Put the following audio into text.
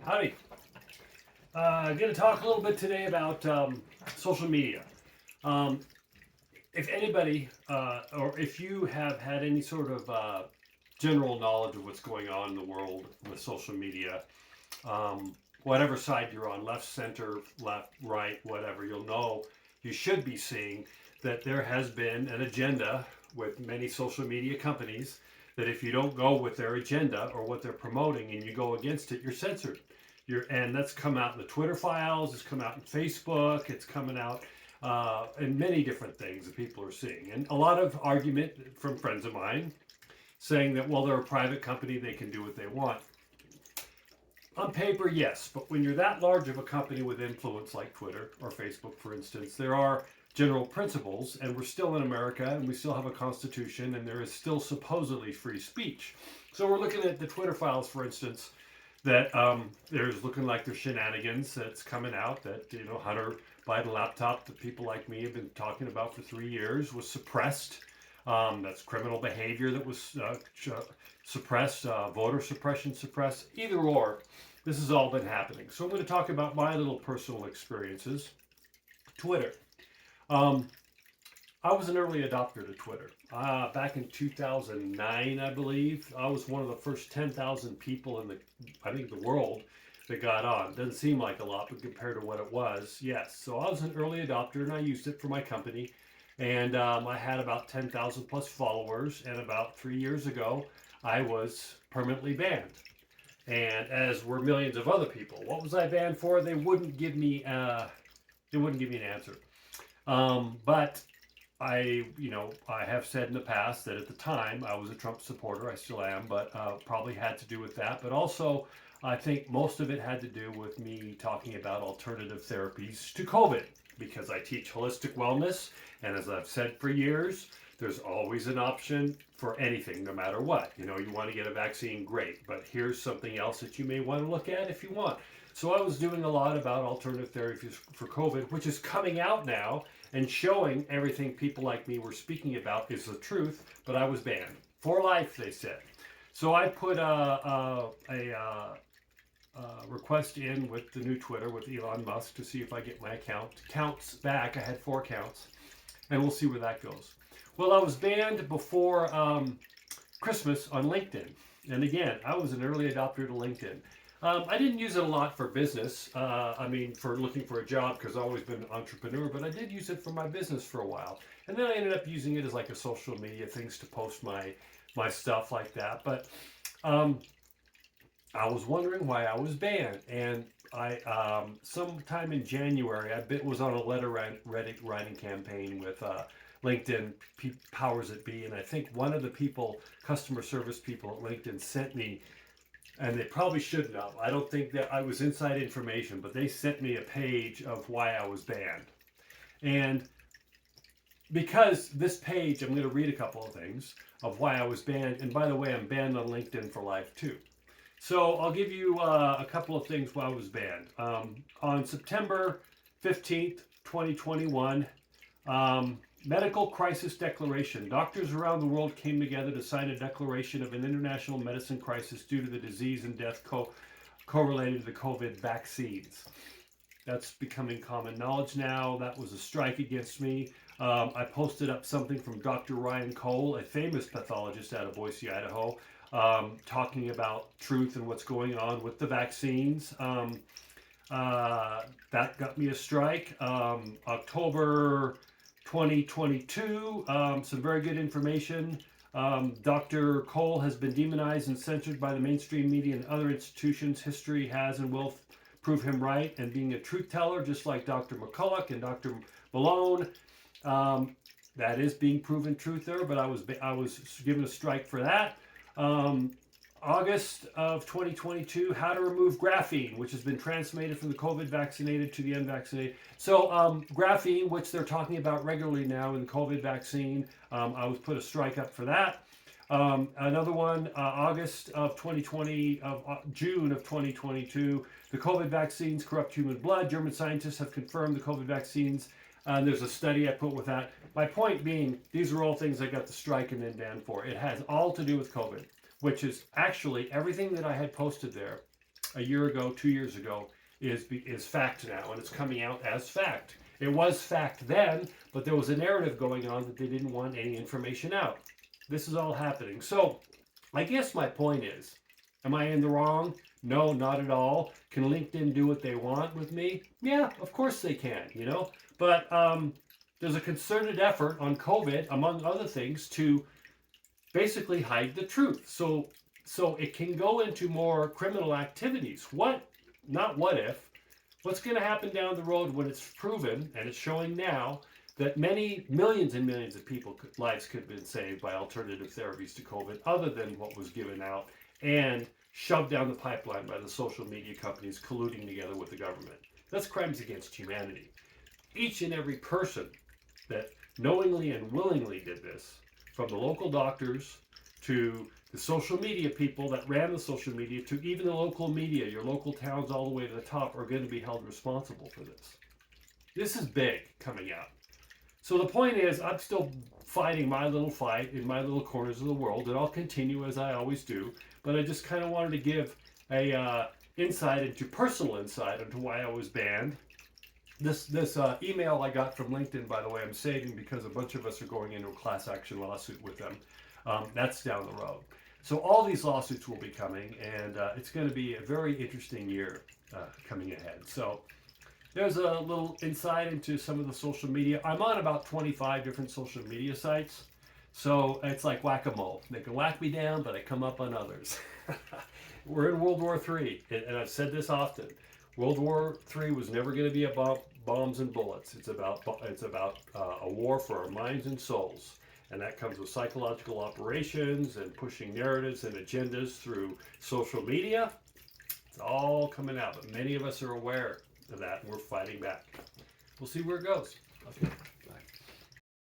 Howdy. I'm going to talk a little bit today about social media. Um, if anybody, or if you have had any sort of general knowledge of what's going on in the world with social media, whatever side you're on, left, center, left, right, whatever, you'll know you should be seeing that there has been an agenda with many social media companies that if you don't go with their agenda or what they're promoting and you go against it, you're censored. And that's come out in the Twitter files, it's come out in Facebook, it's coming out in many different things that people are seeing. And a lot of argument from friends of mine saying that, well, they're a private company, they can do what they want. On paper, yes, but when you're that large of a company with influence like Twitter or Facebook, for instance, there are general principles, and we're still in America, and we still have a constitution, and there is still supposedly free speech. So we're looking at the Twitter files, for instance, that there's looking like there's shenanigans that's coming out that, Hunter Biden laptop that people like me have been talking about for 3 years was suppressed. That's criminal behavior that was suppressed, voter suppression suppressed, either or. This has all been happening. So I'm going to talk about my little personal experiences. Twitter. I was an early adopter to Twitter. Back in 2009, I believe, I was one of the first 10,000 people in the world that got on. Doesn't seem like a lot, but compared to what it was, yes. So I was an early adopter, and I used it for my company. And I had about 10,000 plus followers. And about 3 years ago, I was permanently banned. And as were millions of other people. What was I banned for? They wouldn't give me an answer. But I have said in the past that at the time I was a Trump supporter. I still am, but probably had to do with that. But also, I think most of it had to do with me talking about alternative therapies to COVID because I teach holistic wellness. And as I've said for years, there's always an option for anything, no matter what. You want to get a vaccine, great. But here's something else that you may want to look at if you want. So I was doing a lot about alternative therapies for COVID, which is coming out now and showing everything people like me were speaking about is the truth, but I was banned. For life, they said. So I put a request in with the new Twitter, with Elon Musk, to see if I get my counts back. I had 4 counts, and we'll see where that goes. Well, I was banned before Christmas on LinkedIn. And again, I was an early adopter to LinkedIn. I didn't use it a lot for business. For looking for a job because I've always been an entrepreneur, but I did use it for my business for a while. And then I ended up using it as like a social media things to post my stuff like that. But I was wondering why I was banned. And I sometime in January, was on a letter writing campaign with LinkedIn powers that be. And I think one of the customer service people at LinkedIn sent me, and they probably shouldn't have. I don't think that I was inside information, but they sent me a page of why I was banned. And because this page, I'm going to read a couple of things of why I was banned. And by the way, I'm banned on LinkedIn for life too. So I'll give you a couple of things why I was banned. On September 15th, 2021, Medical Crisis Declaration. Doctors around the world came together to sign a declaration of an international medicine crisis due to the disease and death correlated to the COVID vaccines. That's becoming common knowledge now. That was a strike against me. I posted up something from Dr. Ryan Cole, a famous pathologist out of Boise, Idaho, talking about truth and what's going on with the vaccines. That got me a strike. October 2022, some very good information. Dr. Cole has been demonized and censored by the mainstream media and other institutions. History has and will prove him right, and being a truth teller, just like Dr. McCulloch and Dr. Malone. That is being proven truth there, but I was given a strike for that. August of 2022, how to remove graphene, which has been translated from the COVID vaccinated to the unvaccinated. So graphene, which they're talking about regularly now in the COVID vaccine, I was put a strike up for that. Another one, August of 2020, June of 2022, the COVID vaccines corrupt human blood. German scientists have confirmed the COVID vaccines. There's a study I put with that. My point being, these are all things I got the strike and then banned for. It has all to do with COVID, which is actually everything that I had posted there a year ago, 2 years ago, is fact now, and it's coming out as fact. It was fact then, but there was a narrative going on that they didn't want any information out. This is all happening. So I guess my point is, am I in the wrong? No, not at all. Can LinkedIn do what they want with me? Yeah, of course they can, you know. But there's a concerted effort on COVID, among other things, to basically hide the truth. So it can go into more criminal activities. Not what if, what's going to happen down the road when it's proven, and it's showing now, that many millions and millions of people lives could have been saved by alternative therapies to COVID, other than what was given out and shoved down the pipeline by the social media companies colluding together with the government. That's crimes against humanity. Each and every person that knowingly and willingly did this, from the local doctors to the social media people that ran the social media, to even the local media, your local towns all the way to the top, are going to be held responsible for this. This is big coming out. So the point is, I'm still fighting my little fight in my little corners of the world, and I'll continue as I always do. But I just kind of wanted to give a personal insight into why I was banned. This email I got from LinkedIn, by the way, I'm saving because a bunch of us are going into a class action lawsuit with them. That's down the road. So all these lawsuits will be coming, and it's going to be a very interesting year coming ahead. So there's a little insight into some of the social media. I'm on about 25 different social media sites. So it's like whack-a-mole. They can whack me down, but I come up on others. We're in World War III, and I've said this often. World War III was never going to be about bombs and bullets. It's about a war for our minds and souls. And that comes with psychological operations and pushing narratives and agendas through social media. It's all coming out, but many of us are aware of that, and we're fighting back. We'll see where it goes. Okay.